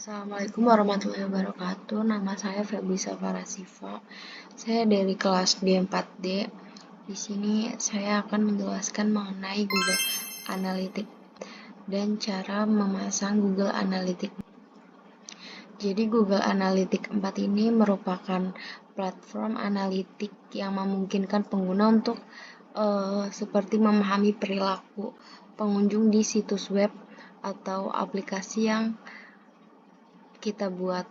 Assalamualaikum warahmatullahi wabarakatuh. Nama saya Febri Safara Siva. Saya dari kelas D4D. Di sini saya akan menjelaskan mengenai Google Analytics dan cara memasang Google Analytics. Jadi Google Analytics 4 ini merupakan platform analitik yang memungkinkan pengguna untuk seperti memahami perilaku pengunjung di situs web atau aplikasi yang kita buat.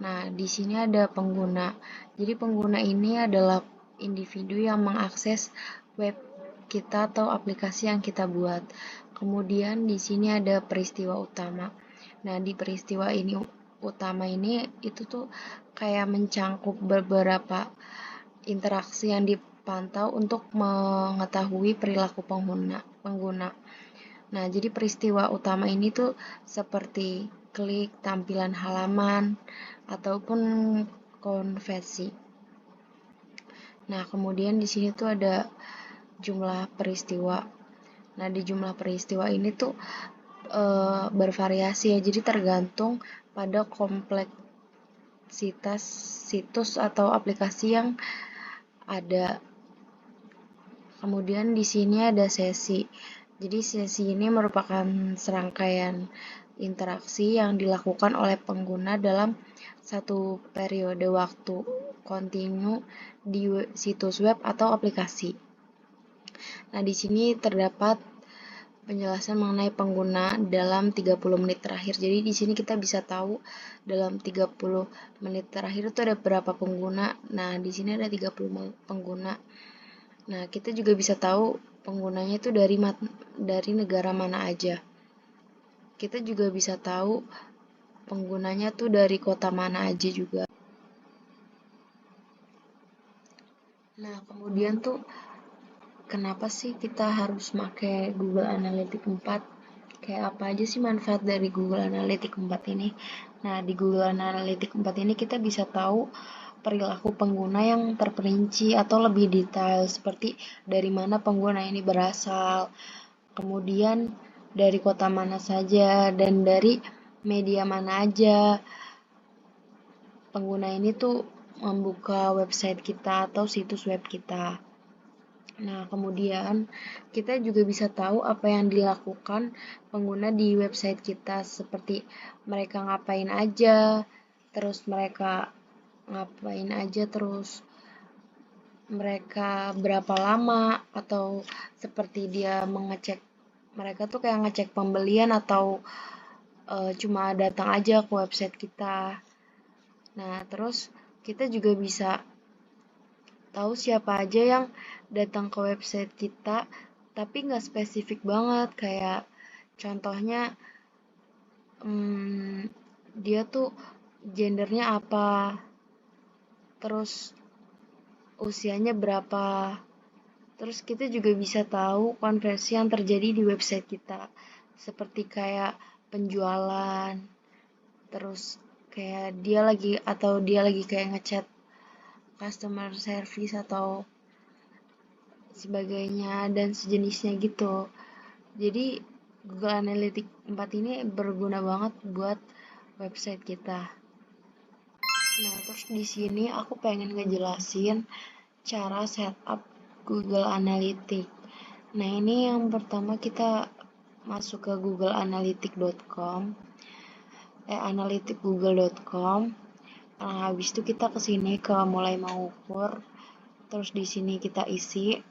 Nah, di sini ada pengguna. Jadi pengguna ini adalah individu yang mengakses web kita atau aplikasi yang kita buat. Kemudian di sini ada peristiwa utama. Nah, di peristiwa ini utama ini itu tuh kayak mencangkup beberapa interaksi yang dipantau untuk mengetahui perilaku pengguna. Nah, jadi peristiwa utama ini tuh seperti klik, tampilan halaman, ataupun konversi. Nah, kemudian di sini tuh ada jumlah peristiwa. Nah, di jumlah peristiwa ini tuh bervariasi ya, jadi tergantung pada kompleksitas situs atau aplikasi yang ada. Kemudian di sini ada sesi. Jadi sesi ini merupakan serangkaian interaksi yang dilakukan oleh pengguna dalam satu periode waktu kontinu di situs web atau aplikasi. Nah, di sini terdapat penjelasan mengenai pengguna dalam 30 menit terakhir. Jadi di sini kita bisa tahu dalam 30 menit terakhir itu ada berapa pengguna. Nah, di sini ada 30 pengguna. Nah, kita juga bisa tahu penggunanya itu dari negara mana aja. Kita juga bisa tahu penggunanya tuh dari kota mana aja juga. Nah, kemudian tuh kenapa sih kita harus pakai Google Analytics 4? Kayak apa aja sih manfaat dari Google Analytics 4 ini? Nah, di Google Analytics 4 ini kita bisa tahu perilaku pengguna yang terperinci atau lebih detail, seperti dari mana pengguna ini berasal, kemudian dari kota mana saja, dan dari media mana aja pengguna ini tuh membuka website kita atau situs web kita. Nah, kemudian kita juga bisa tahu apa yang dilakukan pengguna di website kita, seperti mereka ngapain aja, terus mereka berapa lama, atau seperti dia mereka tuh kayak ngecek pembelian atau cuma datang aja ke website kita. Nah, terus kita juga bisa tahu siapa aja yang datang ke website kita, tapi nggak spesifik banget, kayak contohnya dia tuh gendernya apa, terus usianya berapa. Terus kita juga bisa tahu konversi yang terjadi di website kita, seperti kayak penjualan, terus kayak dia lagi kayak ngechat customer service atau sebagainya dan sejenisnya gitu. Jadi Google Analytics 4 ini berguna banget buat website kita. Nah, terus di sini aku pengen ngejelasin cara setup Google Analytics. Nah, ini yang pertama kita masuk ke googleanalytics.com, analyticsgoogle.com. Nah, habis itu kita ke sini ke mulai mengukur. Terus di sini kita isi.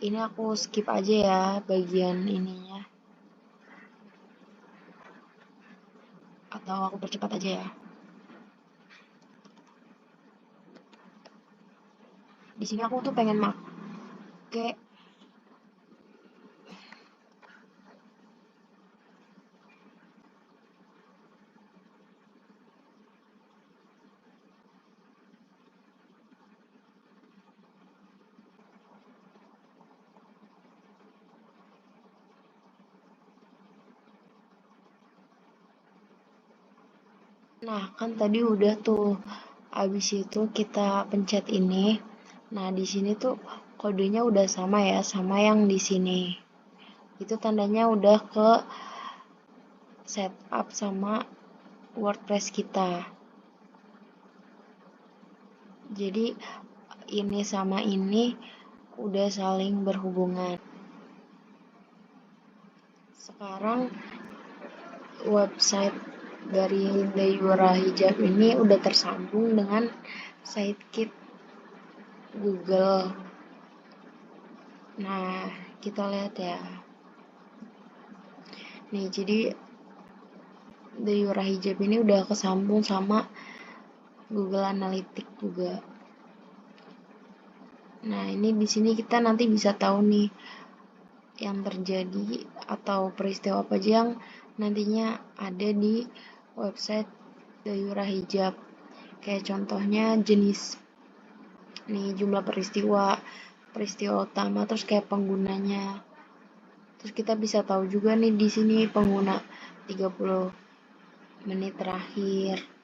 Ini aku skip aja ya bagian ininya. Atau aku percepat aja ya. Di sini aku tuh pengen make Nah, kan tadi udah tuh Abis itu kita pencet ini. Nah, di sini tuh kodenya udah sama ya, sama yang di sini. Itu tandanya udah ke setup sama WordPress kita. Jadi ini sama ini udah saling berhubungan. Sekarang website dari Dayura Hijab ini udah tersambung dengan sitekit Google. Nah, kita lihat ya. Nih, jadi Dayura Hijab ini udah kesambung sama Google Analytics juga. Nah, ini di sini kita nanti bisa tahu nih yang terjadi atau peristiwa apa aja yang nantinya ada di website Dayura Hijab. Kayak contohnya jenis nih, jumlah peristiwa utama, terus kayak penggunanya. Terus kita bisa tahu juga nih di sini pengguna 30 menit terakhir.